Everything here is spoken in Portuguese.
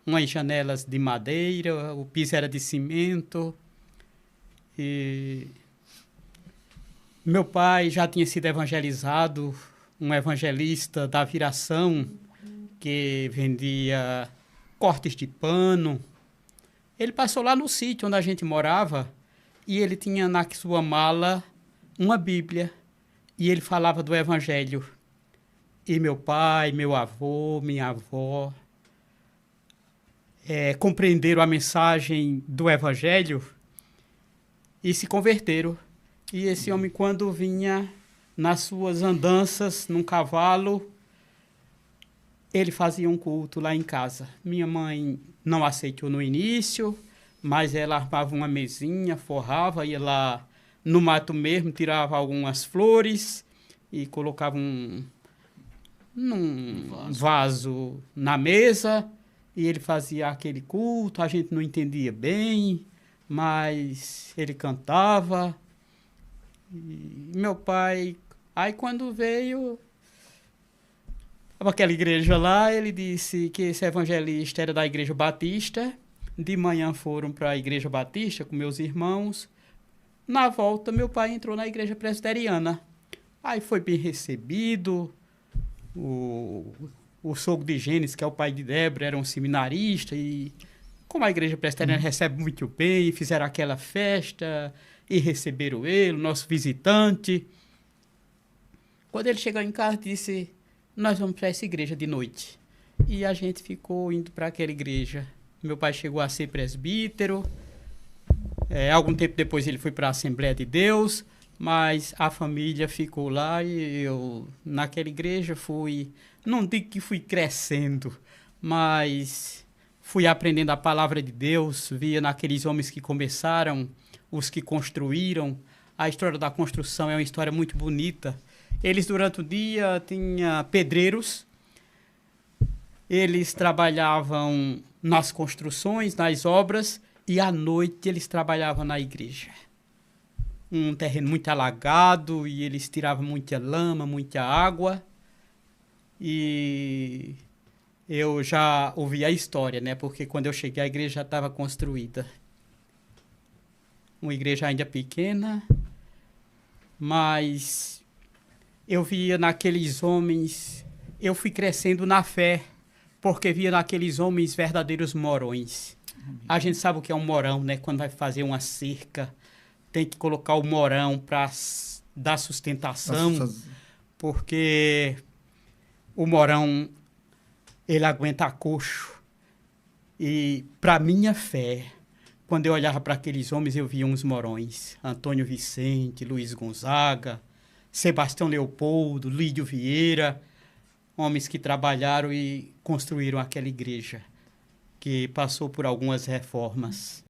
umas janelas de madeira, o piso era de cimento. E meu pai já tinha sido evangelizado, um evangelista da viração, que vendia cortes de pano. Ele passou lá no sítio onde a gente morava e ele tinha na sua mala uma Bíblia e ele falava do Evangelho. E meu pai, meu avô, minha avó compreenderam a mensagem do Evangelho e se converteram. E esse homem, quando vinha nas suas andanças num cavalo, ele fazia um culto lá em casa. Minha mãe não aceitou no início, mas ela armava uma mesinha, forrava, ia lá no mato mesmo, tirava algumas flores e colocava num vaso na mesa, e ele fazia aquele culto. A gente não entendia bem, mas ele cantava. E meu pai, aí quando veio para aquela igreja lá, ele disse que esse evangelista era da Igreja Batista. De manhã foram para a Igreja Batista com meus irmãos. Na volta, meu pai entrou na Igreja Presbiteriana. Aí foi bem recebido. O sogro de Gênesis, que é o pai de Débora, era um seminarista. E como a Igreja Presbiteriana recebe muito bem, fizeram aquela festa e receberam ele, o nosso visitante. Quando ele chegou em casa, disse: nós vamos para essa igreja de noite. E a gente ficou indo para aquela igreja. Meu pai chegou a ser presbítero. Algum tempo depois ele foi para a Assembleia de Deus, mas a família ficou lá e eu, naquela igreja, não digo que fui crescendo, mas fui aprendendo a palavra de Deus, via naqueles homens que começaram, os que construíram. A história da construção é uma história muito bonita. Eles, durante o dia, tinham pedreiros. Eles trabalhavam nas construções, nas obras, e à noite eles trabalhavam na igreja. Um terreno muito alagado, e eles tiravam muita lama, muita água. E eu já ouvi a história, né? Porque quando eu cheguei, a igreja já estava construída. Uma igreja ainda pequena, mas eu via naqueles homens, eu fui crescendo na fé, porque via naqueles homens verdadeiros morões. A gente sabe o que é um morão, né? Quando vai fazer uma cerca, tem que colocar o morão para dar sustentação, porque o morão, ele aguenta coxo. E para minha fé, quando eu olhava para aqueles homens, eu via uns morões. Antônio Vicente, Luiz Gonzaga, Sebastião Leopoldo, Lídio Vieira, homens que trabalharam e construíram aquela igreja, que passou por algumas reformas.